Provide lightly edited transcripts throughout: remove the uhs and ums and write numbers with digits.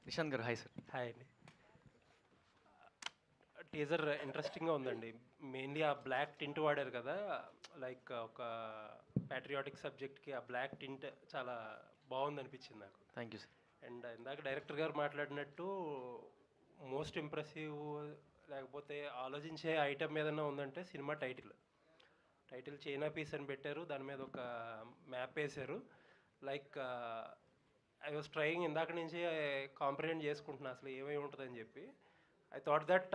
నిశాంత్ గారు hi sir. Hi అండి. Teaser ఇంట్రెస్టింగ్గా ఉందండి. మెయిన్లీ ఆ బ్లాక్ టింట్ వాడారు కదా, లైక్ ఒక ప్యాట్రియాటిక్ సబ్జెక్ట్కి ఆ బ్లాక్ టింట్ చాలా బాగుంది అనిపించింది నాకు. Thank you sir. అండ్ ఇందాక డైరెక్టర్ గారు మాట్లాడినట్టు మోస్ట్ ఇంప్రెసివ్ లేకపోతే ఆలోచించే ఐటమ్ ఏదైనా ఉందంటే సినిమా టైటిల్ చైనా పీస్ అని పెట్టారు, దాని మీద ఒక మ్యాప్ వేశారు. లైక్ ఐ వాజ్ ట్రయింగ్ ఇందాక నుంచి కాంప్రిహెండ్ చేసుకుంటున్నా అసలు ఏమేమి ఉంటుందని చెప్పి. I thought that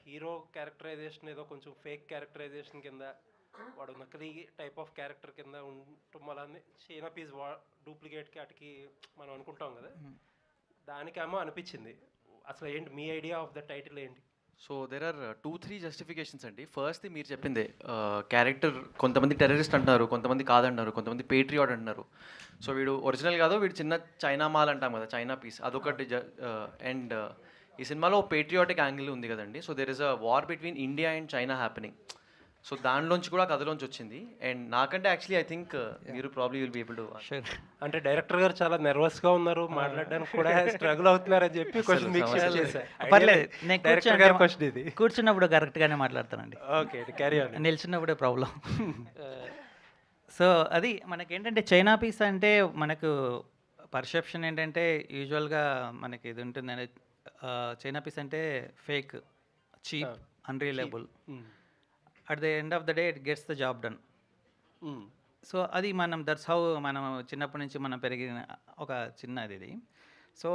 hero characterization ఏదో కొంచెం ఫేక్ క్యారెక్టరైజేషన్ కింద, వాడు నకిలీ టైప్ ఆఫ్ క్యారెక్టర్ కింద ఉండటం వల్ల చైనా పీస్ డూప్లికేట్కి అటుకి మనం అనుకుంటాం కదా, దానికేమో అనిపించింది. అసలు ఏంటి మీ ఐడియా ఆఫ్ ద టైటిల్ ఏంటి? సో దెర్ ఆర్ 2-3 జస్టిఫికేషన్స్ అండి. ఫస్ట్ మీరు చెప్పిందే, క్యారెక్టర్ కొంతమంది టెర్రరిస్ట్ అంటున్నారు, కొంతమంది కాదంటున్నారు, కొంతమంది పేట్రియాట్ అంటున్నారు. సో వీడు ఒరిజినల్ కాదు, వీడు చిన్న చైనా మాల్ అంటాం కదా, చైనా పీస్ అదొకటి. అండ్ ఈ సినిమాలో పేట్రియాటిక్ యాంగిల్ ఉంది కదండి. So there is a war between India and China happening. So దానిలోంచి కూడా కథలోంచి వచ్చింది. అండ్ నాకంటే యాక్చువల్లీ ఐ థింక్ మీరు probably will be able to. అంటే డైరెక్టర్ గారు చాలా నర్వస్గా ఉన్నారు, మాట్లాడడానికి కూడా స్ట్రగుల్ అవుతున్నారని చెప్పి క్వశ్చన్ మీకు షేర్ చేశాను. పర్లేదు, నేను డైరెక్టర్ గారి క్వశ్చన్ ఇది. కూర్చున్నప్పుడు కరెక్ట్గానే మాట్లాడతానండి. Okay, carry on. నిల్చున్నప్పుడే ప్రాబ్లం. సో అది మనకేంటంటే చైనా పీస్ అంటే మనకు పర్సెప్షన్ ఏంటంటే యూజువల్గా మనకి ఇది ఉంటుందండి, చైనా పీస్ అంటే fake, cheap, unreliable. At the end of the day it gets the job done. So అది మనం దట్స్ హౌ మనం చిన్నప్పటి నుంచి మనం పెరిగిన ఒక చిన్నది ఇది. సో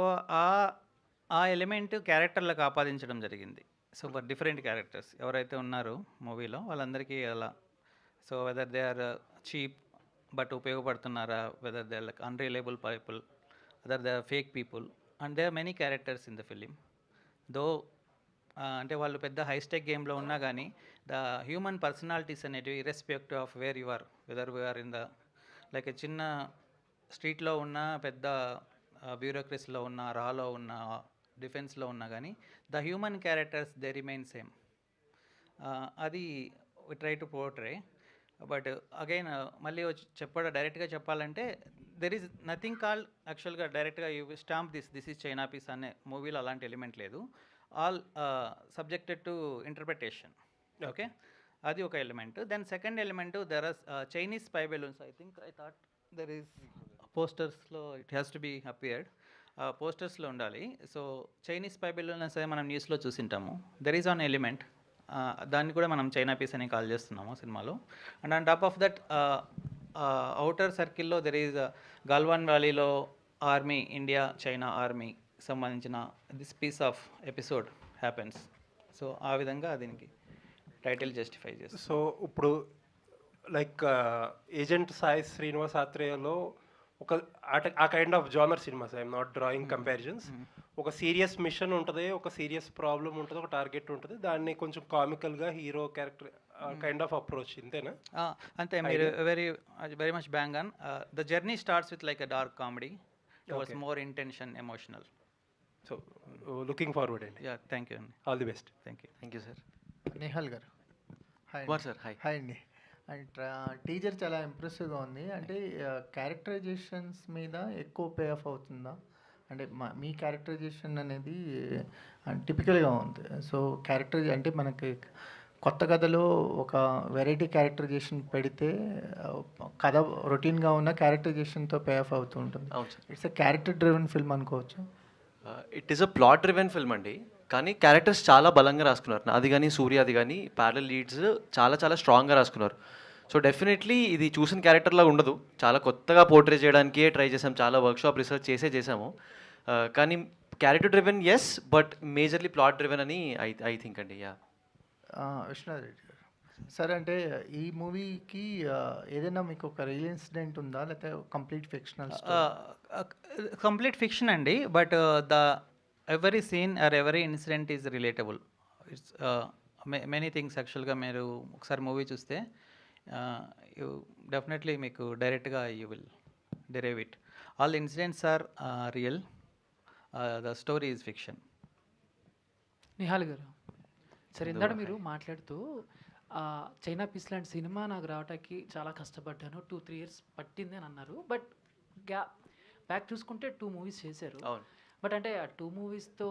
ఆ ఎలిమెంట్ క్యారెక్టర్లకు ఆపాదించడం జరిగింది. సో ఫర్ డిఫరెంట్ క్యారెక్టర్స్ ఎవరైతే ఉన్నారో మూవీలో వాళ్ళందరికీ అలా. So whether they are cheap but ఉపయోగపడుతున్నారా, whether they are like unreliable people, whether they are fake people, and they are many characters in the film. Though అంటే వాళ్ళు పెద్ద హైస్టెక్ గేమ్లో ఉన్నా కానీ ద హ్యూమన్ పర్సనాలిటీస్ అనేటివి irrespective of where you are, whether we are in the like చిన్న స్ట్రీట్లో ఉన్న, పెద్ద బ్యూరోక్రసీలో ఉన్న, రాలో ఉన్న, డిఫెన్స్లో ఉన్నా కానీ the human characters they remain same. అది we try to portray. But again మళ్ళీ వచ్చి డైరెక్ట్గా చెప్పాలంటే దెర్ ఈజ్ నథింగ్ కాల్డ్ యాక్చువల్గా డైరెక్ట్గా you stamp this is China piece అనే మూవీలో అలాంటి ఎలిమెంట్ లేదు. All subjected to interpretation. Okay, అది ఒక element. Then second element, there are Chinese spy balloons. I thought there is పోస్టర్స్లో it has to be appeared, పోస్టర్స్లో ఉండాలి. సో చైనీస్ స్పై బెలూన్స్ మనం న్యూస్లో చూసింటాము. దెర్ ఈజ్ ఆన్ ఎలిమెంట్, దాన్ని కూడా మనం చైనా పీస్ అని కాల్ చేస్తున్నాము సినిమాలో. And on top of that outer సర్కిల్లో దెర్ ఈజ్ గాల్వాన్ వ్యాలీలో ఆర్మీ, ఇండియా చైనా ఆర్మీ సంబంధించిన this piece of episode happens. So ఆ విధంగా దీనికి టైటిల్ జస్టిఫై చేస్తుంది. సో ఇప్పుడు లైక్ ఏజెంట్ సాయి శ్రీనివాస్ ఆత్రేయలో ఒక ఆ kind of genre cinemas, I'm not drawing comparisons. ఒక సీరియస్ మిషన్ ఉంటుంది, ఒక సీరియస్ ప్రాబ్లం ఉంటుంది, ఒక టార్గెట్ ఉంటుంది, దాన్ని కొంచెం కామికల్గా hero character kind of approach, ఇంతేనా? అంతే, మీరు very much bang on. The journey starts with like a dark comedy towards more intention, emotional. So looking forward అండి. యా, థ్యాంక్ యూ అండి. All the best. Thank you. Thank you sir. Nihal గారు hi. Kumar sir hi. Hi అండి. And teaser చాలా ఇంప్రెసివ్గా ఉంది. అంటే characterisations మీద ఎక్కువ పే ఆఫ్ అవుతుందా? అంటే మీ క్యారెక్టరైజేషన్ అనేది టిపికల్గా ఉంది. సో క్యారెక్టర్ అంటే మనకి కొత్త కథలో ఒక వెరైటీ క్యారెక్టరైజేషన్ పెడితే కథ రొటీన్గా ఉన్న క్యారెక్టరైజేషన్తో పే ఆఫ్ అవుతూ ఉంటుంది. అవును sir. It's a character driven film అనుకోవచ్చు. It is a plot driven film అండి, కానీ క్యారెక్టర్స్ చాలా బలంగా రాసుకున్నారు. అది కానీ సూర్య, అది కానీ ప్యారల్ లీడ్స్ చాలా చాలా స్ట్రాంగ్గా రాసుకున్నారు. సో డెఫినెట్లీ ఇది చూసిన క్యారెక్టర్లా ఉండదు, చాలా కొత్తగా పోర్ట్రే చేయడానికే ట్రై చేసాం, చాలా వర్క్షాప్ రీసెర్చ్ చేసాము. కానీ character driven yes, but majorly plot driven అని ఐ థింక్ అండి. యా. విశ్వనాథ్ రెడ్డి గారు సార్, అంటే ఈ మూవీకి ఏదైనా మీకు ఒక రియల్ ఇన్సిడెంట్ ఉందా, లేకపోతే కంప్లీట్ ఫిక్షనల్? కంప్లీట్ ఫిక్షన్ అండి, but the every scene are every incident is relatable. It's many things. యాక్చువల్గా మీరు ఒకసారి మూవీ చూస్తే యూ డెఫినెట్లీ మీకు డైరెక్ట్గా you will derive it. All incidents are real, the story is fiction. Nihal గారు సరే, ఇందాక మీరు మాట్లాడుతూ చైనా పీస్ లాంటి సినిమా నాకు రావడానికి చాలా కష్టపడ్డాను, 2-3 years పట్టింది అని అన్నారు. బట్ బ్యాక్ చూసుకుంటే 2 movies చేశారు. బట్ అంటే ఆ 2 మూవీస్‌తో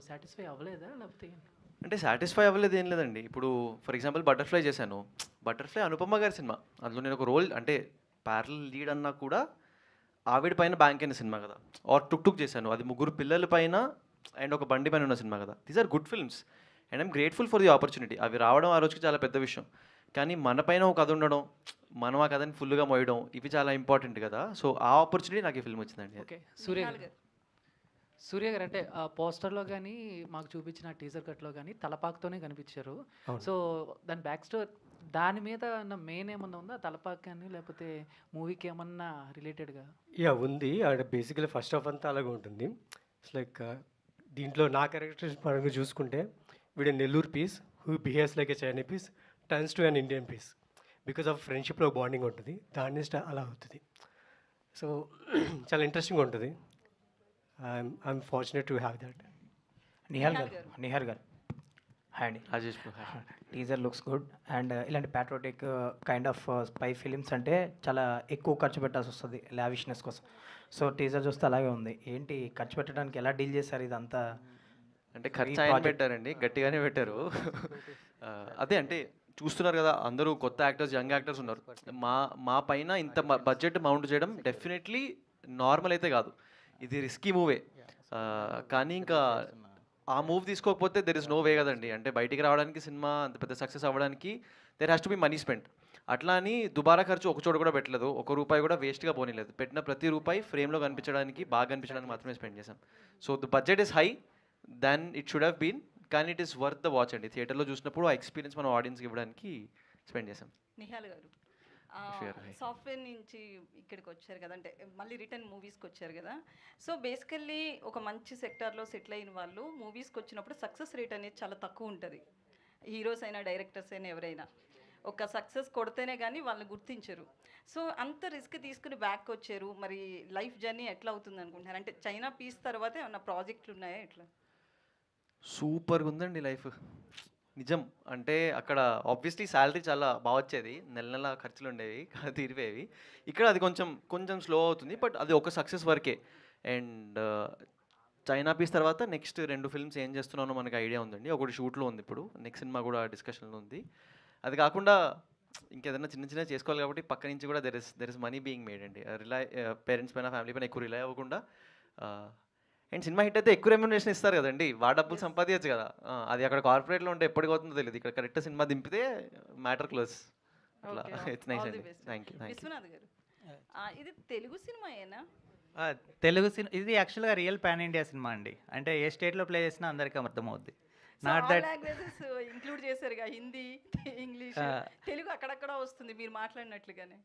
సాటిస్ఫై అవ్వలేదా? లేకపోతే అంటే సాటిస్ఫై అవ్వలేదు ఏం లేదండి. ఇప్పుడు ఫర్ ఎగ్జాంపుల్ 'బటర్‌ఫ్లై' చేశాను. 'బటర్‌ఫ్లై' అనుపమ గారి సినిమా. అందులో నేను ఒక రోల్ అంటే ప్యారలల్ లీడ్ అన్నా కూడా ఆవిడ పైన బ్యాంక్ అయిన సినిమా కదా. ఆర్ 'టుక్ టుక్' చేశాను. అది ముగ్గురు పిల్లల పైన అండ్ ఒక బండి పైన ఉన్న సినిమా కదా. These are good films and I'm grateful for the opportunity. అవి రావడం ఆ రోజుకి చాలా పెద్ద విషయం. కానీ మన పైన ఒక కథ ఉండడం, మనం ఆ కథని ఫుల్‌గా మోయడం ఇవి చాలా ఇంపార్టెంట్ కదా. సో ఆ ఆపర్చునిటీ నాకు ఈ ఫిల్మ్ వచ్చిందండి. ఓకే. సూర్య గారు అంటే ఆ పోస్టర్‌లో గాని, మాకు చూపించిన టీజర్ కట్‌లో గాని తలపాకుతోనే కనిపించారు. అవును. సో, దాని బ్యాక్ దాని మీద ఉన్న మెయిన్ ఏమన్నా ఉందా? తలపాకు గాని లేకపోతే మూవీకి ఏమన్నా రిలేటెడ్‌గా? ఉంది. అంటే బేసికలీ ఫస్ట్ హాఫ్ అంతా అలాగే ఉంటుంది. ఇట్స్ లైక్ దీంట్లో నా క్యారెక్టర్స్ పరంగా చూసుకుంటే వీడు Nellore piece who behaves like a China piece turns to an Indian piece because of ఫ్రెండ్షిప్లో బాండింగ్ ఉంటుంది. దాని నుంచి అలా అవుతుంది. సో చాలా ఇంట్రెస్టింగ్గా ఉంటుంది. I'm fortunate to have that. Nihal గారు హాయ్ అండి. Rajesh bro hi. Teaser looks good and ఇలాంటి patriotic kind of spy films అంటే చాలా ఎక్కువ ఖర్చు పెట్టాల్సి వస్తుంది లావిష్నెస్ కోసం. సో టీజర్ చూస్తే అలాగే ఉంది. ఏంటి ఖర్చు పెట్టడానికి ఎలా డీల్ చేశారు ఇదంతా? అంటే ఖర్చు ఆయన పెట్టారండి, గట్టిగానే పెట్టారు. అదే అంటే చూస్తున్నారు కదా, అందరూ కొత్త యాక్టర్స్, యంగ్ యాక్టర్స్ ఉన్నారు. మా మా పైన ఇంత బడ్జెట్ మౌంట్ చేయడం డెఫినెట్లీ నార్మల్ అయితే కాదు. ఇది రిస్కీ మూవే. కానీ ఇంకా ఆ మూవ్ తీసుకోకపోతే దెర్ ఇస్ నో వే కదండి. అంటే బయటికి రావడానికి సినిమా అంత పెద్ద సక్సెస్ అవ్వడానికి there has to be money spend. అట్లా అని దుబారా ఖర్చు ఒక చోట కూడా పెట్టలేదు, ఒక రూపాయి కూడా వేస్ట్గా పోనీలేదు. పెట్టిన ప్రతి రూపాయి ఫ్రేమ్లో కనిపించడానికి, బాగా కనిపించడానికి మాత్రమే స్పెండ్ చేశాం. So the budget is high then it should have been, కానీ it is worth the watch అండి. థియేటర్లో చూసినప్పుడు ఆ ఎక్స్పీరియన్స్ మనం ఆడియన్స్కి ఇవ్వడానికి స్పెండ్ చేశాం. నిహాల్ గారు సాఫ్ట్వేర్ నుంచి ఇక్కడికి వచ్చారు కదా, అంటే మళ్ళీ రిటర్న్ మూవీస్కి వచ్చారు కదా. సో బేసికల్లీ ఒక మంచి సెక్టార్లో సెటిల్ అయిన వాళ్ళు మూవీస్కి వచ్చినప్పుడు సక్సెస్ రేట్ అనేది చాలా తక్కువ ఉంటుంది. హీరోస్ అయినా డైరెక్టర్స్ అయినా ఎవరైనా ఒక సక్సెస్ కొడితేనే కానీ వాళ్ళని గుర్తించరు. సో అంత రిస్క్ తీసుకుని బ్యాక్ వచ్చారు. మరి లైఫ్ జర్నీ ఎట్లా అవుతుంది అనుకుంటున్నారు? అంటే చైనా పీస్ తర్వాత ఏమన్నా ప్రాజెక్టులు ఉన్నాయా ఎట్లా? సూపర్గా ఉందండి లైఫ్, నిజం. అంటే అక్కడ ఆబ్వియస్లీ శాలరీ చాలా బాగా వచ్చేది, నెల నెల ఖర్చులు ఉండేవి, తీరిపోయేవి. ఇక్కడ అది కొంచెం కొంచెం స్లో అవుతుంది, బట్ అది ఒక సక్సెస్ వరకే. అండ్ చైనా పీస్ తర్వాత నెక్స్ట్ 2 ఫిల్మ్స్ ఏం చేస్తున్నానో మనకి ఐడియా ఉందండి. ఒకటి షూట్లో ఉంది, ఇప్పుడు నెక్స్ట్ సినిమా కూడా డిస్కషన్లో ఉంది. అది కాకుండా ఇంకేదైనా చిన్న చిన్న చేసుకోవాలి కాబట్టి పక్క నుంచి కూడా there is money being made అండి. పేరెంట్స్ పైన, ఫ్యామిలీ పైన ఎక్కువ రిలై అవ్వకుండా. అండ్ సినిమా హిట్ అయితే ఎక్కువ రెమ్యునరేషన్ ఇస్తారు కదండి, డబ్బులు సంపాదించచ్చు కదా. అది అక్కడ కార్పొరేట్లో ఉంటే ఎప్పటికి అవుతుందో తెలియదు. ఇక్కడ కరెక్ట్ సినిమా దింపితే మ్యాటర్ క్లోజ్. అట్లా ఇట్స్ నైస్ అండి. Thank you. విశ్వనాథ్ గారు, ఇది తెలుగు సినిమాయేనా? తెలుగు సినిమా ఇది యాక్చువల్గా రియల్ పాన్ ఇండియా సినిమా అండి. అంటే ఏ స్టేట్లో ప్లే చేసినా అందరికీ అర్థమవుద్ది. నాట్ దట్ లాంగ్వేజెస్ ఇంక్లూడ్ చేశారుగా, హిందీ, ఇంగ్లీష్, తెలుగు అక్కడక్కడ వస్తుంది మీరు మాట్లాడినట్లుగానే.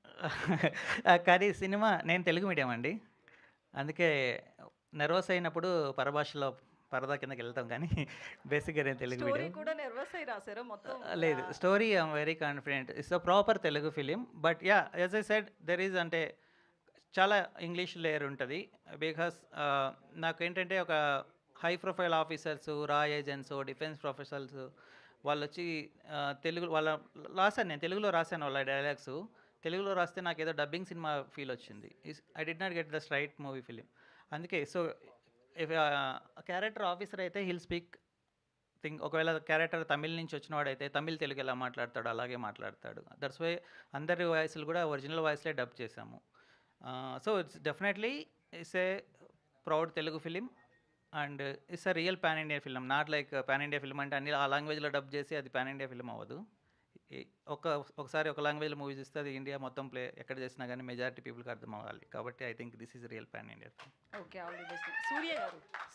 కానీ సినిమా నేను తెలుగు మీడియం అండి, అందుకే నర్వస్ అయినప్పుడు పరభాషలో పరదా కిందకి వెళ్తాం. కానీ బేసిక్గా నేను తెలుగు స్టోరీ మీడియం. కూడా నర్వస్ అయి రాశారా మొత్తం? లేదు, story I'm very confident. It's a proper Telugu film. But yeah, as I said there is అంటే చాలా ఇంగ్లీష్ లేయర్ ఉంటుంది. బికాస్ నాకు ఏంటంటే ఒక హై ప్రొఫైల్ ఆఫీసర్స్, రా ఏజెంట్స్, డిఫెన్స్ ప్రొఫెషనల్స్ వాళ్ళు వచ్చి తెలుగు వాళ్ళ రాశాను, నేను తెలుగులో రాశాను వాళ్ళ డైలాగ్స్. తెలుగులో రాస్తే నాకు ఏదో డబ్బింగ్ సినిమా ఫీల్ వచ్చింది. I did not get the straight movie film. అందుకే సో ఇఫ్ క్యారెక్టర్ ఆఫీసర్ అయితే హిల్ స్పీక్ థింగ్. ఒకవేళ క్యారెక్టర్ తమిళ్ నుంచి వచ్చినవాడైతే తమిళ్ తెలుగు ఎలా మాట్లాడతాడు అలాగే మాట్లాడతాడు. దట్స్ వై అందరి వాయిస్లు కూడా ఒరిజినల్ వాయిస్లే డబ్ చేశాము. So it's definitely it's a proud Telugu film and it's a real pan India film. Not like pan India film అంటే అన్ని ఆ లాంగ్వేజ్లో డబ్ చేసి అది పాన్ ఇండియా ఫిలిం అవ్వదు. ఒకసారి ఒక లాంగ్వేజ్లో మూవీస్ ఇస్తే అది ఇండియా మొత్తం ప్లే ఎక్కడ చేసినా కానీ మెజారిటీ పీపుల్కి అర్థం అవ్వాలి. కాబట్టి I think this is real pan India film. Okay, all the best.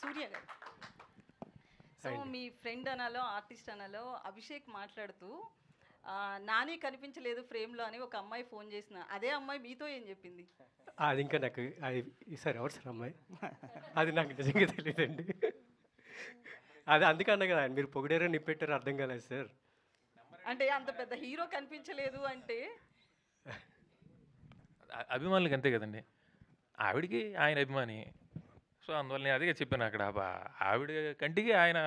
Surya గారు సో మీ ఫ్రెండ్ అనాలో ఆర్టిస్ట్ అనాలో అభిషేక్ మాట్లాడుతూ నాని కనిపించలేదు ఫ్రేమ్లో అని ఒక అమ్మాయి ఫోన్ చేసిన, అదే అమ్మాయి మీతో ఏం చెప్పింది? అది ఇంకా నాకు సార్ ఎవరు సార్ అమ్మాయి? అది నాకు నిజంగా తెలియదండి. అది అందుకన్నా కదా మీరు పొగిడారో నిప్పెట్టారో అర్థం కాలేదు సార్. అంటే అంత పెద్ద హీరో కనిపించలేదు అంటే అభిమానులకి అంతే కదండి. ఆవిడికి ఆయన అభిమాని, సో అందువల్ల నేను అదే చెప్పాను అక్కడ. ఆవిడ కంటికి ఆయన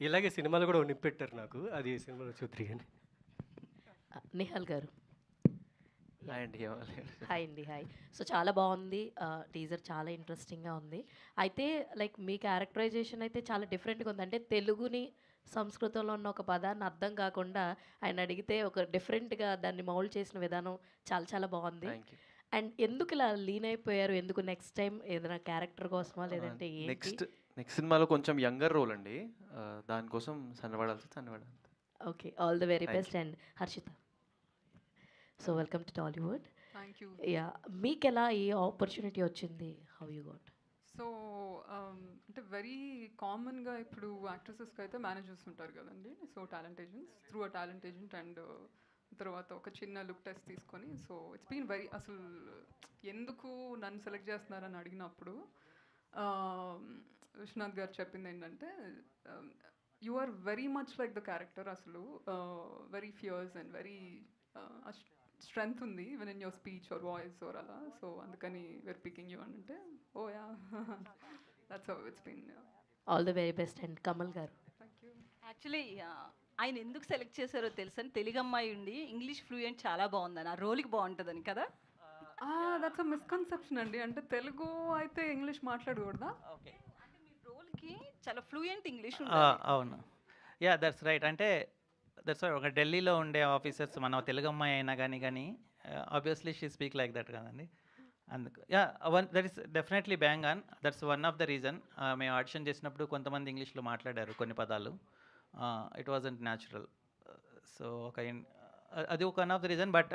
ఇలాగే సినిమాలు కూడా నిప్పెట్టారు నాకు, అది సినిమాలో చూద్దరు కానీ. నిహాల్ గారు, హాయ్ అండి హాయ్ అండి, హాయ్. సో చాలా బాగుంది, టీజర్ చాలా ఇంట్రెస్టింగ్గా ఉంది. అయితే లైక్ మీ క్యారెక్టరైజేషన్ అయితే చాలా డిఫరెంట్గా ఉంది. అంటే తెలుగుని సంస్కృతంలో ఉన్న ఒక పదాన్ని అర్థం కాకుండా ఆయన అడిగితే ఒక డిఫరెంట్గా దాన్ని మౌల్డ్ చేసిన విధానం చాలా చాలా బాగుంది. Thank you. అండ్ ఎందుకు ఇలా లీన్ అయిపోయారు? ఎందుకు నెక్స్ట్ టైం ఏదైనా క్యారెక్టర్ కోసమా లేదంటే నెక్స్ట్ సినిమాలో కొంచెం యంగర్ రోల్ అండి, దానికోసం సన్నబడాలి. Okay, all the very Thank best. And Harshitha, so welcome to Tollywood. Thank you. Yeah, మీకు ఎలా ఈ ఆపర్చునిటీ వచ్చింది? How you got? సో అంటే వెరీ కామన్గా ఇప్పుడు యాక్ట్రసెస్కి అయితే మేనేజర్స్ ఉంటారు కదండి. So talent agents through a talent agent and తర్వాత ఒక చిన్న లుక్ టెస్ట్ తీసుకొని, సో ఇట్స్ బీన్ వెరీ, అసలు ఎందుకు నన్ను సెలెక్ట్ చేస్తున్నారని అడిగినప్పుడు విశ్వనాథ్ గారు చెప్పింది ఏంటంటే, you are very much like the character. అసలు very fierce and very strength ఉంది even in your speech or voice or అలా. సో అందుకని వేర్ పికింగ్ యూ అని అంటే, oh yeah, that's how it's been. All the very best. And Kamal గారు, thank you. Actually ఆయన ఎందుకు select చేశారో తెలుసని, తెలుగు అమ్మాయి ఉండి ఇంగ్లీష్ ఫ్లూయెంట్ చాలా బాగుందని, ఆ రోల్కి బాగుంటుందని కదా. దట్స్ అ మిస్కన్సెప్షన్ అండి. అంటే తెలుగు అయితే ఇంగ్లీష్ మాట్లాడకూడదా? ఓకే, అంటే మీ రోల్కి చాలా ఫ్లూయెంట్ ఇంగ్లీష్ అవును, యా దట్స్ రైట్. అంటే దట్స్ ఒక ఢిల్లీలో ఉండే ఆఫీసర్స్ మన తెలుగు అమ్మాయి అయినా కానీ obviously she speak like that కదండి. అందుకు yeah, that is definitely bang on. That's one of the reason. మేము ఆడిషన్ చేసినప్పుడు కొంతమంది ఇంగ్లీష్లో మాట్లాడారు కొన్ని పదాలు, ఇట్ వాజంట్ న్యాచురల్. సో అది ఒక one of the reason. But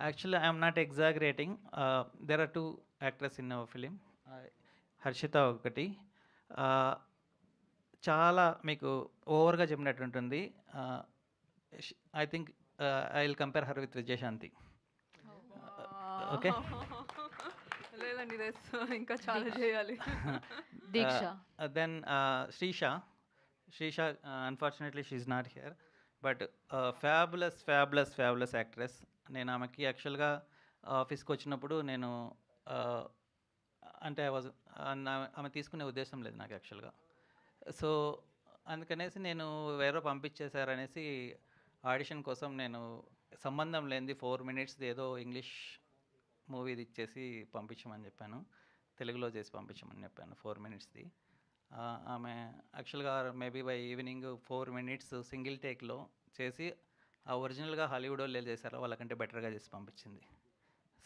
actually I'm not exaggerating. There are 2 actress in our film. Harshitha ఒకటి, చాలా మీకు ఓవర్గా చెప్పినట్టు ఉంటుంది. I think I will compare her with Vijayashanti. Okay, లేదండి, ఇంకా చాలా చేయాలి. Deeksha, then Srisha unfortunately she's not here, but fabulous actress. నేను ఆమెకి యాక్చువల్గా ఆఫీస్కి వచ్చినప్పుడు నేను అంటే ఆమె తీసుకునే ఉద్దేశం లేదు నాకు యాక్చువల్గా. సో అందుకనేసి నేను వేరే పంపించేశారనేసి ఆడిషన్ కోసం నేను సంబంధం లేనిది 4 minutes ఏదో ఇంగ్లీష్ మూవీది ఇచ్చేసి పంపించమని చెప్పాను, తెలుగులో చేసి పంపించమని చెప్పాను 4 minutesది. ఆమె యాక్చువల్గా maybe by evening 4 minutes single టేక్లో చేసి ఆ ఒరిజినల్గా హాలీవుడ్ వాళ్ళు చేశారో వాళ్ళకంటే బెటర్గా చేసి పంపించింది.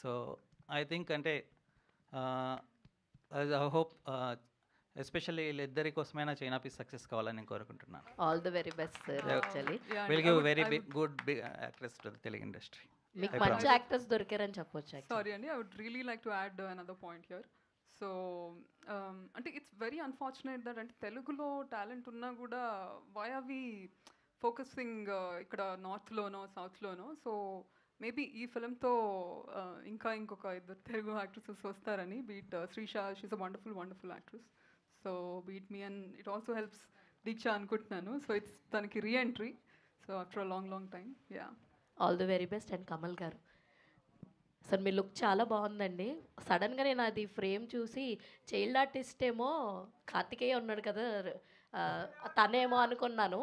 సో ఐ థింక్ అంటే ఐ హోప్ ఎస్పెషల్లీ వీళ్ళిద్దరి కోసమైనా చైనా పీస్ సక్సెస్ కావాలని నేను కోరుకుంటున్నాను. All the very best sir. Actually will give very good actress to the Telugu industry. మీకు మంచి యాక్టర్స్ దొరికారని చెప్పొచ్చు. సారీ అండి, I would really like to add another point here. So అంటే ఇట్స్ వెరీ అన్ఫార్చునేట్ దట్ అంటే తెలుగులో టాలెంట్ ఉన్నా కూడా వై ఆర్ వి ఫోకసింగ్ ఇక్కడ నార్త్లోనో సౌత్లోనో. సో మేబీ ఈ ఫిలింతో ఇంకా ఇంకొక 2 తెలుగు యాక్ట్రెసెస్ వస్తారని. Beat Srisha, she's a wonderful actress. So beat me and it also helps Deeksha అనుకుంటున్నాను. సో ఇట్స్ తనకి reentry, so after a long time. Yeah, all the very best. And Kamal గారు, sir మీ look చాలా బాగుందండి. సడన్గా నేను అది ఫ్రేమ్ చూసి చైల్డ్ ఆర్టిస్ట్ ఏమో కార్తికేయ ఉన్నాడు కదా, తనేమో అనుకున్నాను.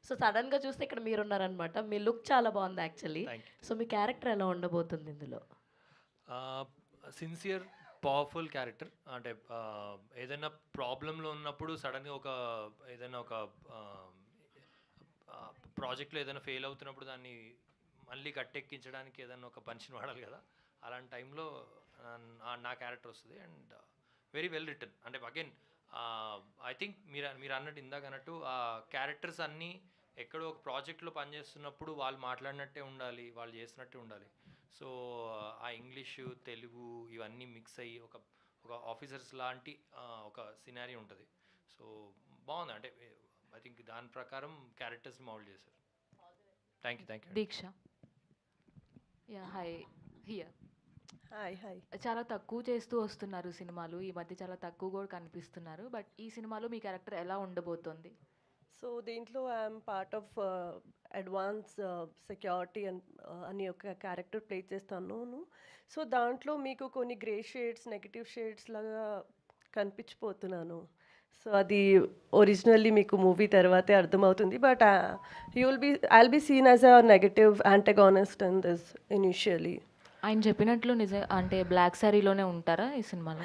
సో సడన్గా చూస్తే ఇక్కడ మీరున్నారనమాట. మీ లుక్ చాలా బాగుంది యాక్చువల్లీ. సో మీ క్యారెక్టర్ ఎలా ఉండబోతుంది ఇందులో? Sincere powerful character. అంటే ఏదైనా ప్రాబ్లంలో ఉన్నప్పుడు సడన్గా ఏదైనా ఒక ప్రాజెక్ట్లో ఏదైనా ఫెయిల్ అవుతున్నప్పుడు దాన్ని మళ్ళీ గట్టెక్కించడానికి ఏదైనా ఒక పంచిని వాడాలి కదా, అలాంటి టైంలో నా క్యారెక్టర్ వస్తుంది. And very well return. అంటే అగైన్ ఐ థింక్ మీరు అన్నట్టు ఇందాక అన్నట్టు ఆ క్యారెక్టర్స్ అన్నీ ఎక్కడో ఒక ప్రాజెక్ట్లో పనిచేస్తున్నప్పుడు వాళ్ళు మాట్లాడినట్టే ఉండాలి, వాళ్ళు చేసినట్టే ఉండాలి. సో ఆ ఇంగ్లీషు తెలుగు ఇవన్నీ మిక్స్ అయ్యి ఒక ఆఫీసర్స్ లాంటి ఒక సినారీ ఉంటుంది. సో బాగుంది. అంటే ఐ థింక్ దాని ప్రకారం క్యారెక్టర్స్ మౌల్డ్ చేశారు. Thank you. Deeksha, yeah hi, here. Hi. చాలా తక్కువ చేస్తూ వస్తున్నారు సినిమాలు ఈ మధ్య, చాలా తక్కువ కూడా కనిపిస్తున్నారు. బట్ ఈ సినిమాలో మీ క్యారెక్టర్ ఎలా ఉండబోతోంది? సో దీంట్లో I'm part of advance security అని ఒక క్యారెక్టర్ ప్లే చేస్తాను. సో దాంట్లో మీకు కొన్ని గ్రే షేడ్స్, నెగటివ్ షేడ్స్ లాగా కనిపించిపోతున్నాను. సో అది ఒరిజినల్లీ మీకు మూవీ తర్వాతే అర్థమవుతుంది. But I'll be seen as a negative antagonist in this initially. ఆయన చెప్పినట్లు అంటే బ్లాక్ శారీలోనే ఉంటారా ఈ సినిమాలో?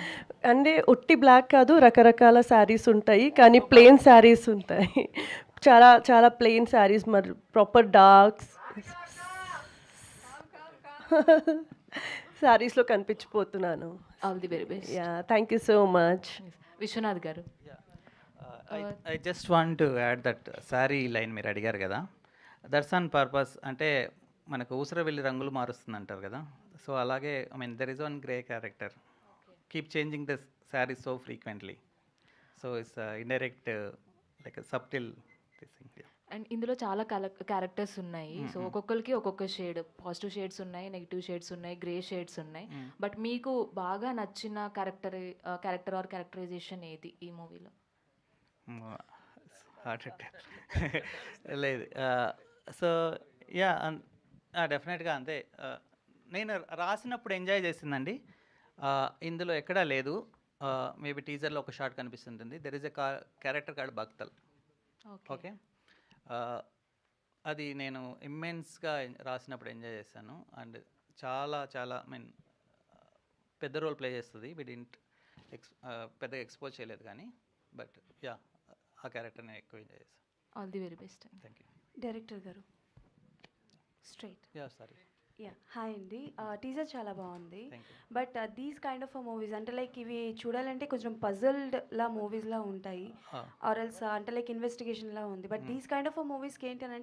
అంటే ఒట్టి బ్లాక్ కాదు, రకరకాల శారీస్ ఉంటాయి, కానీ ప్లెయిన్ శారీస్ ఉంటాయి. చాలా చాలా ప్లెయిన్ శారీస్, మరి ప్రాపర్ డార్క్స్ శారీస్లో కనిపించిపోతున్నాను. All the very best. Yeah, thank you so much. Viswanath గారు. I just want to add that sari line మీరు అడిగారు కదా, దట్స్ ఆన్ పర్పస్. అంటే మనకు ఊసర వెళ్ళి రంగులు మారుస్తుంది అంటారు కదా, సో అలాగే I mean there is one grey character keep changing the sari so frequently, so it's indirect like subtle this thing. And ఇందులో చాలా క్యారెక్టర్స్ ఉన్నాయి. సో ఒక్కొక్కరికి ఒక్కొక్క షేడ్, పాజిటివ్ షేడ్స్ ఉన్నాయి, నెగిటివ్ షేడ్స్ ఉన్నాయి, గ్రే షేడ్స్ ఉన్నాయి. బట్ మీకు బాగా నచ్చిన క్యారెక్టర్ ఆర్ క్యారెక్టరైజేషన్ ఏది ఈ మూవీలో? హార్ట్ అటాక్ లేదు. సో యా, డెఫినెట్గా అంతే. నేను రాసినప్పుడు ఎంజాయ్ చేసిందండి. ఇందులో ఎక్కడా లేదు. మేబీ టీజర్లో ఒక షార్ట్ కనిపిస్తుంటుంది. There is a character called Bhakthal. Okay, అది నేను ఇమ్మెన్స్గా రాసినప్పుడు ఎంజాయ్ చేశాను. అండ్ చాలా చాలా ఐ మీన్ పెద్ద రోల్ ప్లే చేస్తుంది. డింట్ పెద్దగా ఎక్స్పోజ్ చేయలేదు కానీ, బట్ యా, ఆ క్యారెక్టర్ నేను ఎక్కువ ఎంజాయ్ చేశాను. All the very best. Thank you. Director గారు straight. Yeah, sorry. Yeah, hi అండి. టీజర్ చాలా బాగుంది. Thank you. But these kind of movies అంటే లైక్ ఇవి చూడాలంటే కొంచెం పజల్డ్ లా మూవీస్లా ఉంటాయి, ఆర్ఎల్స్ అంటే లైక్ ఇన్వెస్టిగేషన్ లా ఉంది. బట్ దీస్ కైండ్ ఆఫ్ మూవీస్కి ఏంటి అని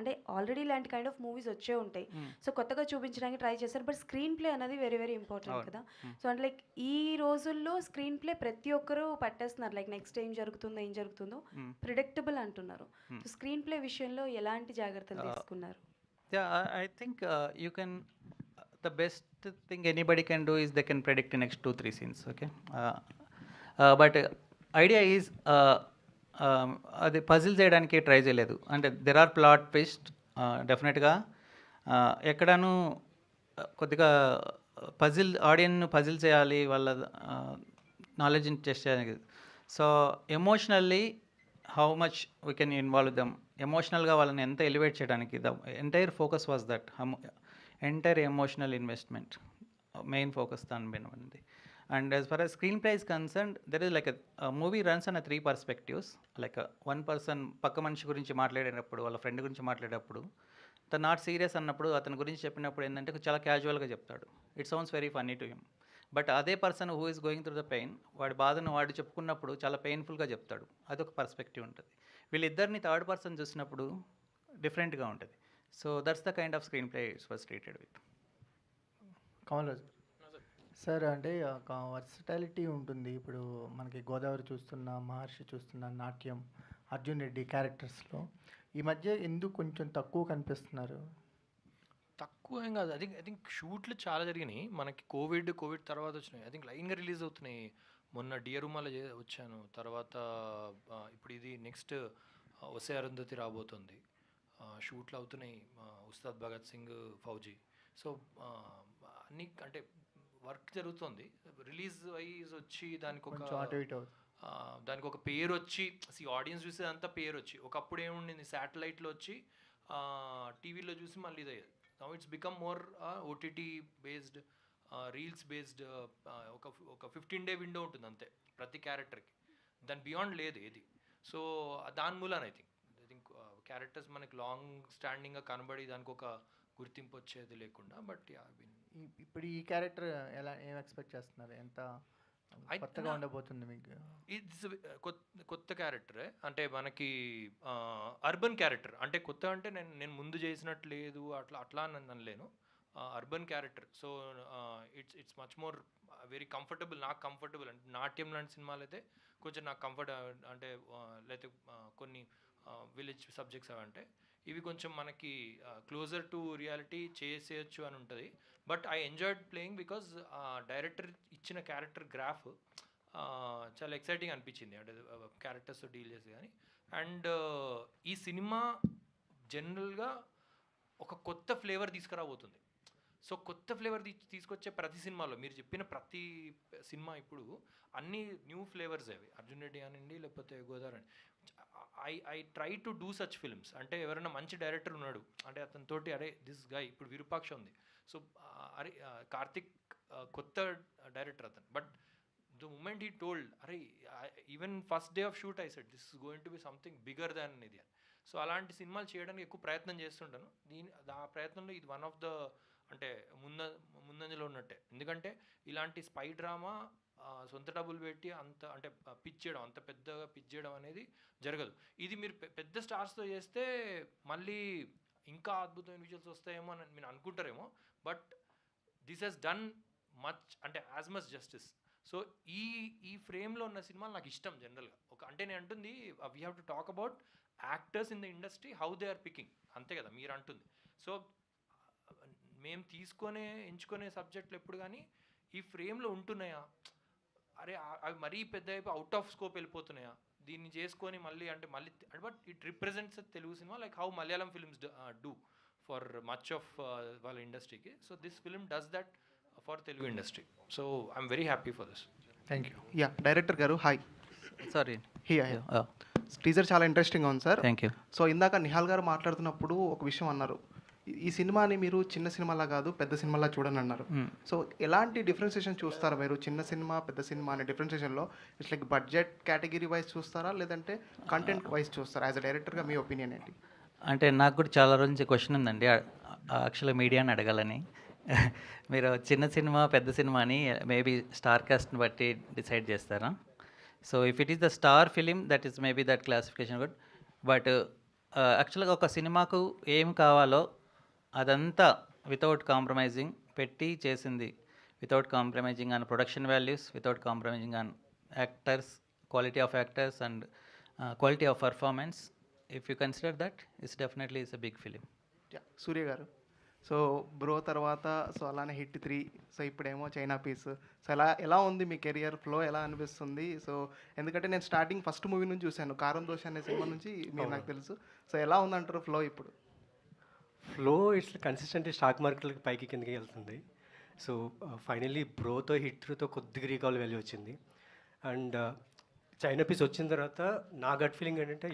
అంటే ఆల్రెడీ ఇలాంటి కైండ్ ఆఫ్ మూవీస్ వచ్చే ఉంటాయి, సో కొత్తగా చూపించడానికి ట్రై చేస్తారు. బట్ స్క్రీన్ ప్లే అనేది వెరీ వెరీ ఇంపార్టెంట్ కదా. సో అంటే లైక్ ఈ రోజుల్లో స్క్రీన్ ప్లే ప్రతి ఒక్కరూ పట్టేస్తున్నారు. లైక్ నెక్స్ట్ ఏం జరుగుతుందో ప్రిడిక్టబుల్ అంటున్నారు. సో స్క్రీన్ ప్లే విషయంలో ఎలాంటి జాగ్రత్తలు తీసుకున్నారు? Yeah, I think you can, the best thing anybody can do is they can predict the next 2-3 scenes, okay? But idea is, అది పజిల్ చేయడానికి ట్రై చేయలేదు. అంటే దెర్ ఆర్ ప్లాట్ ట్విస్ట్ డెఫినెట్గా. ఎక్కడాను కొద్దిగా ఆడియన్ను పజిల్ చేయాలి, వాళ్ళ నాలెడ్జ్ని టెస్ట్ చేయడానికి. So emotionally how much we can involve them, ఎమోషనల్గా వాళ్ళని ఎంత ఎలివేట్ చేయడానికి. The entire focus was that, entire emotional investment main focus దాని మీద ఉంది. And as for as screenplay is concerned, there is like a movie runs on a 3 perspectives. like one person పక్క మనిషి గురించి మాట్లాడేటప్పుడు, వాళ్ళ friend గురించి మాట్లాడేటప్పుడు, తను నాట్ సీరియస్ అన్నప్పుడు, అతని గురించి చెప్పినప్పుడు ఏంటంటే చాలా క్యాజువల్గా చెప్తాడు. It sounds very funny to him. But అదే person who is going through the pain, వాడి బాధను వాడు చెప్పుకున్నప్పుడు చాలా పెయిన్ఫుల్గా చెప్తాడు. అదొక పర్స్పెక్టివ్ ఉంటుంది. వీళ్ళిద్దరిని థర్డ్ పర్సన్ చూసినప్పుడు డిఫరెంట్గా ఉంటుంది. So that's the kind off screen play it's was treated with. Kamal sir, అంటే ఒక వర్సటాలిటీ ఉంటుంది. ఇప్పుడు మనకి గోదావరి చూస్తున్నా, మహర్షి చూస్తున్నా, నాట్యం, అర్జున్ రెడ్డి క్యారెక్టర్స్లో ఈ మధ్య ఎందుకు కొంచెం తక్కువ కనిపిస్తున్నారు? తక్కువ ఏం కాదు. ఐ థింక్ షూట్లు చాలా జరిగినాయి. మనకి కోవిడ్ తర్వాత వచ్చినాయి. ఐ థింక్ లైన్గా రిలీజ్ అవుతున్నాయి. మొన్న డియరుమాలో వచ్చాను, తర్వాత ఇప్పుడు ఇది నెక్స్ట్ ఒసే అరుంధతి రాబోతుంది. షూట్లు అవుతున్నాయి, ఉస్తాద్ భగత్ సింగ్, ఫౌజీ. సో అన్ని అంటే వర్క్ జరుగుతుంది. రిలీజ్ వైజ్ వచ్చి దానికి ఒక పేరు వచ్చి, ఆడియన్స్ చూసే అంతా పేరు వచ్చి, ఒకప్పుడు ఏముండింది శాటిలైట్లో వచ్చి టీవీలో చూసి మళ్ళీ ఇది అయ్యేది. Now it's become more OTT based, reels based. ఒక 15-day విండో ఉంటుంది అంతే ప్రతి క్యారెక్టర్కి, దాని బియాండ్ లేదు ఏది. సో దాని మూలాన ఐ థింక్ క్యారెక్టర్స్ మనకి లాంగ్ స్టాండింగ్గా కనబడి దానికి ఒక గుర్తింపు వచ్చేది లేకుండా. బట్ ఇప్పుడు ఈ క్యారెక్టర్ ఏం ఎక్స్పెక్ట్ చేస్తున్నారు? ఎంత కొత్తగా ఉండబోతుంది మీకు? ఇట్స్ కొత్త క్యారెక్టరే. అంటే మనకి అర్బన్ క్యారెక్టర్. అంటే కొత్త అంటే నేను ముందు చేసినట్టు లేదు, అట్లా అనలేను. Urban character. So it's much more very comfortable, నాకు కంఫర్టబుల్. అంటే నాట్యం లాంటి సినిమాలు అయితే కొంచెం నాకు కంఫర్ట్, అంటే లేకపోతే కొన్ని విలేజ్ సబ్జెక్ట్స్ అవంటే ఇవి కొంచెం మనకి క్లోజర్ టు రియాలిటీ చేసేయచ్చు అని ఉంటుంది. But I enjoyed playing because director ఇచ్చిన క్యారెక్టర్ గ్రాఫ్ చాలా ఎక్సైటింగ్ అనిపించింది. అంటే క్యారెక్టర్స్తో డీల్ చేసి కానీ. అండ్ ఈ సినిమా జనరల్గా ఒక కొత్త ఫ్లేవర్ తీసుకురాబోతుంది. సో కొత్త ఫ్లేవర్ తీసుకొచ్చే ప్రతి సినిమాలో మీరు చెప్పిన ప్రతి సినిమా ఇప్పుడు అన్ని న్యూ ఫ్లేవర్స్ అవి. అర్జున్ రెడ్డి అనండి, లేకపోతే Godavari. I try to do such films. అంటే ఎవరైనా మంచి డైరెక్టర్ ఉన్నాడు అంటే అతనితోటి, అరే దిస్ గై, ఇప్పుడు విరూపాక్ష ఉంది. సో అరే కార్తిక్ కొత్త డైరెక్టర్ అతను, but the moment he told అరే even first day of shoot I said this is going to be something bigger than ఇది అని. సో అలాంటి సినిమాలు చేయడానికి ఎక్కువ ప్రయత్నం చేస్తుంటాను. ఆ ప్రయత్నంలో ఇది వన్ ఆఫ్ ద అంటే ముందంజలో ఉన్నట్టే. ఎందుకంటే ఇలాంటి స్పై డ్రామా సొంత డబ్బులు పెట్టి అంత అంటే పిచ్ చేయడం, అంత పెద్దగా పిచ్ చేయడం అనేది జరగదు. ఇది మీరు పెద్ద స్టార్స్తో చేస్తే మళ్ళీ ఇంకా అద్భుతమైన విజువల్స్ వస్తాయేమో అని మీరు అనుకుంటారేమో, but this he's done much అంటే యాజ్ మచ్ జస్టిస్. సో ఈ ఫ్రేమ్లో ఉన్న సినిమాలు నాకు ఇష్టం జనరల్గా. అంటే నేను అంటుంది we have to talk about actors in the industry, how they are picking, అంతే కదా మీరు అంటుంది. సో మేము ఎంచుకునే సబ్జెక్టులు ఎప్పుడు కానీ ఈ ఫ్రేమ్లో ఉంటున్నాయా, అరే అవి మరీ పెద్ద అయిపోయి అవుట్ ఆఫ్ స్కోప్ వెళ్ళిపోతున్నాయా, దీన్ని చేసుకొని మళ్ళీ but it represents Telugu cinema like how Malayalam films do for much of వాళ్ళ ఇండస్ట్రీకి. So this film does that for Telugu industry. So I'm very happy for this. Thank you. Yeah director గారు hi. Sorry teaser చాలా ఇంట్రెస్టింగ్గా ఉంది sir. Thank you. So ఇందాక నిహాల్ గారు మాట్లాడుతున్నప్పుడు ఒక విషయం అన్నారు, ఈ సినిమాని మీరు చిన్న సినిమాలా కాదు పెద్ద సినిమాలా చూడని అన్నారు. సో ఎలాంటి డిఫరెన్సియేషన్ చూస్తారా మీరు, చిన్న సినిమా పెద్ద సినిమా అనే డిఫరెన్సియేషన్లో? It's like budget category wise చూస్తారా లేదంటే కంటెంట్ వైజ్ చూస్తారా? యాజ్ అ డైరెక్టర్గా మీ ఒపీనియన్ ఏంటి? అంటే నాకు కూడా చాలా రోజు నుంచి క్వశ్చన్ ఉందండి, యాక్చువల్గా మీడియాని అడగాలని. మీరు చిన్న సినిమా పెద్ద సినిమా అని మేబీ స్టార్ కాస్ట్ని బట్టి డిసైడ్ చేస్తారా? So if it is the star film that is maybe that classification good. But యాక్చువల్గా ఒక సినిమాకు ఏం కావాలో అదంతా వితౌట్ కాంప్రమైజింగ్ పెట్టి చేసింది, without compromising on production values, without compromising on actors, quality of actors and quality of performance. If you consider that it's definitely it's a big film. Surya గారు, so bro తర్వాత సో అలానే hit 3, so ఇప్పుడేమో China piece. So ఎలా ఉంది మీ career flow, ఎలా అనిపిస్తుంది? So ఎందుకంటే నేను స్టార్టింగ్ ఫస్ట్ మూవీ నుంచి చూశాను, కారం దోశ అనే సినిమా నుంచి మీరు నాకు తెలుసు. సో ఎలా ఉందంటారు ఫ్లో ఇప్పుడు? ఫ్లో ఇట్స్ కన్సిస్టెంట్లీ స్టాక్ మార్కెట్లకి పైకి కిందకి వెళ్తుంది. సో ఫైనల్లీ బ్రోతో హిట్ 3తో కొద్దిగా రీకాల్ వాల్యూ వచ్చింది. అండ్ చైనా పీస్ వచ్చిన తర్వాత నా గట్ ఫీలింగ్ ఏంటంటే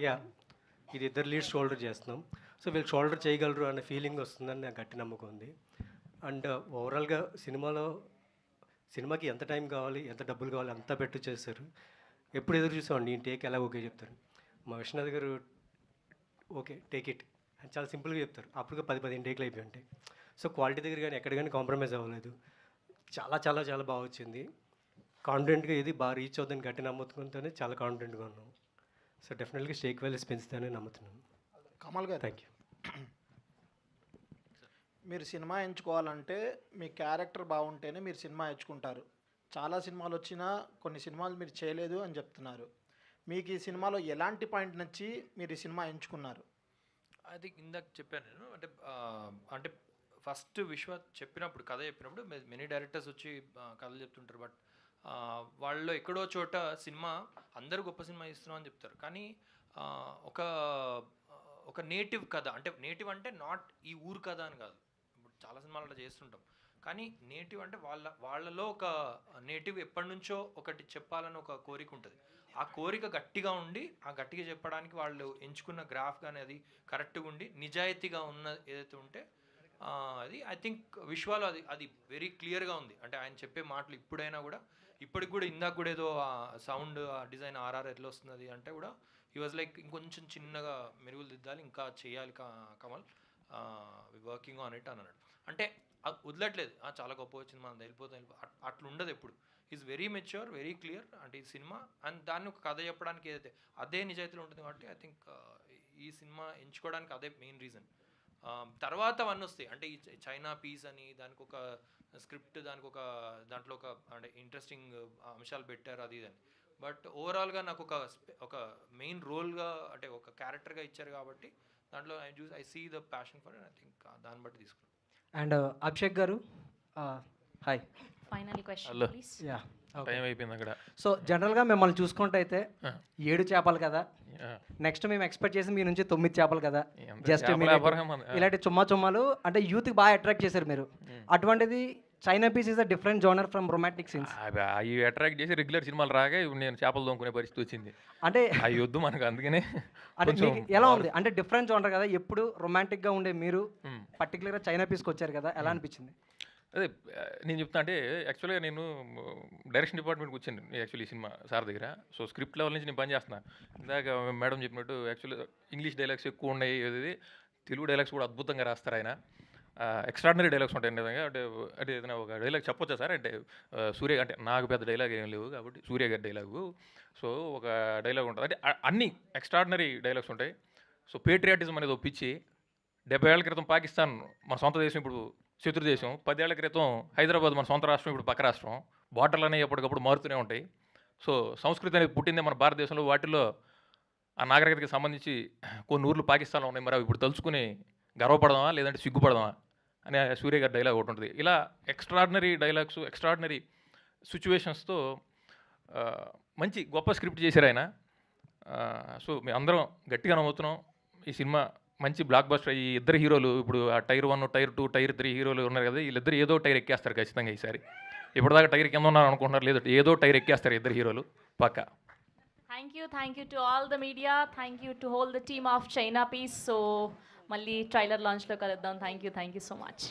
ఇది ఇద్దరు లీడ్ షోల్డర్ చేస్తున్నాం, సో వీళ్ళు షోల్డర్ చేయగలరు అనే ఫీలింగ్ వస్తుందని నాకు గట్టి నమ్మకం ఉంది. అండ్ ఓవరాల్గా సినిమాకి ఎంత టైం కావాలి, ఎంత డబ్బులు కావాలి అంతా పెట్టు చేస్తారు. ఎప్పుడు ఎదురు చూసామండి నేను టేక్ ఎలా ఓకే చెప్తారు. మా విశ్వనాథ్ గారు ఓకే టేక్ ఇట్ అని చాలా సింపుల్గా చెప్తారు. అప్పుడు 10-15 టేక్లు అయిపోయి ఉంటాయి. సో క్వాలిటీ దగ్గర కానీ ఎక్కడ కానీ కాంప్రమైజ్ అవ్వలేదు. చాలా చాలా చాలా బాగా వచ్చింది. కాన్ఫిడెంట్గా ఇది బాగా రీచ్ అవుతుందని గట్టి నమ్ముతుంటేనే చాలా కాన్ఫిడెంట్గా ఉన్నాం. సో డెఫినెట్గా స్టేక్ వాల్యూస్ పెంచుతానని నమ్ముతున్నాను. కమల్ గారు, థ్యాంక్ యూ. మీరు సినిమా ఎంచుకోవాలంటే మీ క్యారెక్టర్ బాగుంటేనే మీరు సినిమా ఎంచుకుంటారు. చాలా సినిమాలు వచ్చినా కొన్ని సినిమాలు మీరు చేయలేదు అని చెప్తున్నారు. మీకు ఈ సినిమాలో ఎలాంటి పాయింట్ నచ్చి మీరు ఈ సినిమా ఎంచుకున్నారు? అది ఇందాక చెప్పాను నేను. అంటే ఫస్ట్ విశ్వ చెప్పినప్పుడు కథ చెప్పినప్పుడు మెనీ డైరెక్టర్స్ వచ్చి కథలు చెప్తుంటారు, బట్ వాళ్ళు ఎక్కడో చోట సినిమా అందరూ గొప్ప సినిమా ఇస్తున్నాం అని చెప్తారు, కానీ ఒక నేటివ్ కథ, అంటే నేటివ్ అంటే నాట్ ఈ ఊరు కథ అని కాదు, ఇప్పుడు చాలా సినిమాలు అలా చేస్తుంటాం, కానీ నేటివ్ అంటే వాళ్ళలో ఒక నేటివ్ ఎప్పటి నుంచో ఒకటి చెప్పాలని ఒక కోరిక ఉంటుంది. ఆ కోరిక గట్టిగా ఉండి ఆ గట్టిగా చెప్పడానికి వాళ్ళు ఎంచుకున్న గ్రాఫ్ కానీ అది కరెక్ట్గా ఉండి నిజాయితీగా ఉన్న ఏదైతే ఉంటే అది ఐ థింక్ విశ్వాలో అది వెరీ క్లియర్గా ఉంది. అంటే ఆయన చెప్పే మాటలు ఇప్పటికి కూడా ఇందాక కూడా ఏదో సౌండ్ డిజైన్ ఆర్ఆర్ ఎట్లా వస్తున్నది అంటే కూడా హీ వాజ్ లైక్ ఇంకొంచెం చిన్నగా మెరుగులు దిద్దాలి, ఇంకా చేయాలి కమల్, వర్కింగ్ ఆన్ ఇట్ అని అన్నాడు. అంటే వదలట్లేదు, చాలా గొప్ప వచ్చింది మనం వెళ్ళిపోతాం అట్లా ఉండదు ఎప్పుడు. Is very mature, very clear. అంటే ఈ సినిమా అండ్ దాన్ని ఒక కథ చెప్పడానికి ఏదైతే అదే నిజాయితీలో ఉంటుంది కాబట్టి ఐ థింక్ ఈ సినిమా ఎంచుకోవడానికి అదే మెయిన్ రీజన్. తర్వాత అవన్నీ వస్తాయి, అంటే ఈ చైనా పీస్ అని దానికి ఒక స్క్రిప్ట్, దాంట్లో ఒక అంటే ఇంట్రెస్టింగ్ అంశాలు పెట్టారు అది ఇది అని. బట్ ఓవరాల్గా నాకు ఒక మెయిన్ రోల్గా అంటే ఒక క్యారెక్టర్గా ఇచ్చారు కాబట్టి దాంట్లో I see the passion for it. I think దాన్ని బట్టి తీసుకున్నాను. And Abhishek garu hi. Final question please. Yeah time అయిపోయింది అక్కడ. సో జనరల్గా మిమ్మల్ని చూసుకుంటే అయితే 7 చేపలు కదా, నెక్స్ట్ మేము ఎక్స్పెక్ట్ చేసి మీ నుంచి 9 చేపలు కదా. జస్ట్ ఇలాంటి చుమ్మాలు అంటే యూత్కి బాగా అట్రాక్ట్ చేశారు మీరు. అటువంటిది China piece is a different genre from romantic scenes. అవి అట్రాక్ట్ చేసి రెగ్యులర్ సినిమాలు రాగా ఇప్పుడు నేను చేపలు దొంగకునే పరిస్థితి వచ్చింది. అంటే అవి వద్దు మనకు, అందుకనే. అంటే ఎలా ఉంది అంటే డిఫరెంట్ జోనర్ కదా, ఎప్పుడు రొమాంటిక్గా ఉండే మీరు పర్టికులర్గా చైనా పీస్కి వచ్చారు కదా, ఎలా అనిపించింది? అదే నేను చెప్తా అంటే యాక్చువల్గా నేను డైరెక్షన్ డిపార్ట్మెంట్కి వచ్చాను యాక్చువల్లీ ఈ సినిమా సార్ దగ్గర. సో స్క్రిప్ట్ లెవెల్ నుంచి నేను పని చేస్తున్నా. ఇందాక మేడం చెప్పినట్టు యాక్చువల్లీ ఇంగ్లీష్ డైలాగ్స్ ఎక్కువ ఉన్నాయి, ఇది తెలుగు డైలాగ్స్ కూడా అద్భుతంగా రాస్తారు ఆయన. ఎక్స్ట్రాడినరీ డైలాగ్స్ ఉంటాయి నిజంగా. అంటే అంటే ఏదైనా ఒక డైలాగ్ చెప్పొచ్చా సార్? అంటే సూర్య అంటే నాకు పెద్ద డైలాగ్ ఏం లేవు కాబట్టి సూర్య గారి డైలాగు. సో ఒక డైలాగ్ ఉంటుంది అంటే అన్ని ఎక్స్ట్రాడినరీ డైలాగ్స్ ఉంటాయి. సో పేట్రియాటిజం అనేది ఒప్పించి 70 ఏళ్ల క్రితం పాకిస్తాన్ మన సొంత దేశం, ఇప్పుడు శత్రు దేశం. 10 ఏళ్ల క్రితం హైదరాబాద్ మన సొంత రాష్ట్రం, ఇప్పుడు పక్క రాష్ట్రం. బార్డర్లు అనేవి ఎప్పటికప్పుడు మారుతూనే ఉంటాయి. సో సంస్కృతి అనేది పుట్టిందే మన భారతదేశంలో. వాటిల్లో ఆ నాగరికతకి సంబంధించి కొన్ని ఊర్లు పాకిస్తాన్లో ఉన్నాయి. మరి అవి ఇప్పుడు తలుచుకుని గర్వపడదామా లేదంటే సిగ్గుపడదామా అనే సూర్య గారి డైలాగ్ ఒకటి ఉంటుంది. ఇలా ఎక్స్ట్రాడినరీ డైలాగ్స్, ఎక్స్ట్రాడినరీ సిచ్యువేషన్స్తో మంచి గొప్ప స్క్రిప్ట్ చేశారు ఆయన. సో మేము అందరం గట్టిగా నమ్ముతున్నాం ఈ సినిమా మంచి బ్లాక్ బస్టర్. ఈ ఇద్దరు హీరోలు ఇప్పుడు ఆ టైర్ 1, టైర్ 2, టైర్ 3 హీరోలు ఉన్నారు కదా, వీళ్ళిద్దరు ఏదో టైర్ ఎక్కేస్తారు ఖచ్చితంగా ఈసారి. ఇప్పటిదాకా టైర్ కింద ఉన్నారు అనుకుంటున్నారు, లేదు ఏదో టైర్ ఎక్కేస్తారు ఇద్దరు హీరోలు పక్కా. Thank you to all the media, thank you to whole the team of China piece. So మళ్ళీ ట్రైలర్ లాంచ్లో కలుద్దాం. Thank you so much.